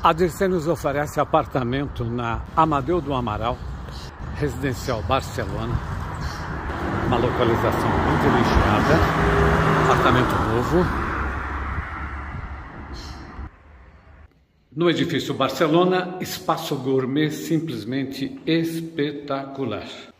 A Dircê nos oferece apartamento na Amadeu do Amaral, Residencial Barcelona. Uma localização privilegiada, apartamento novo. No edifício Barcelona, espaço gourmet simplesmente espetacular.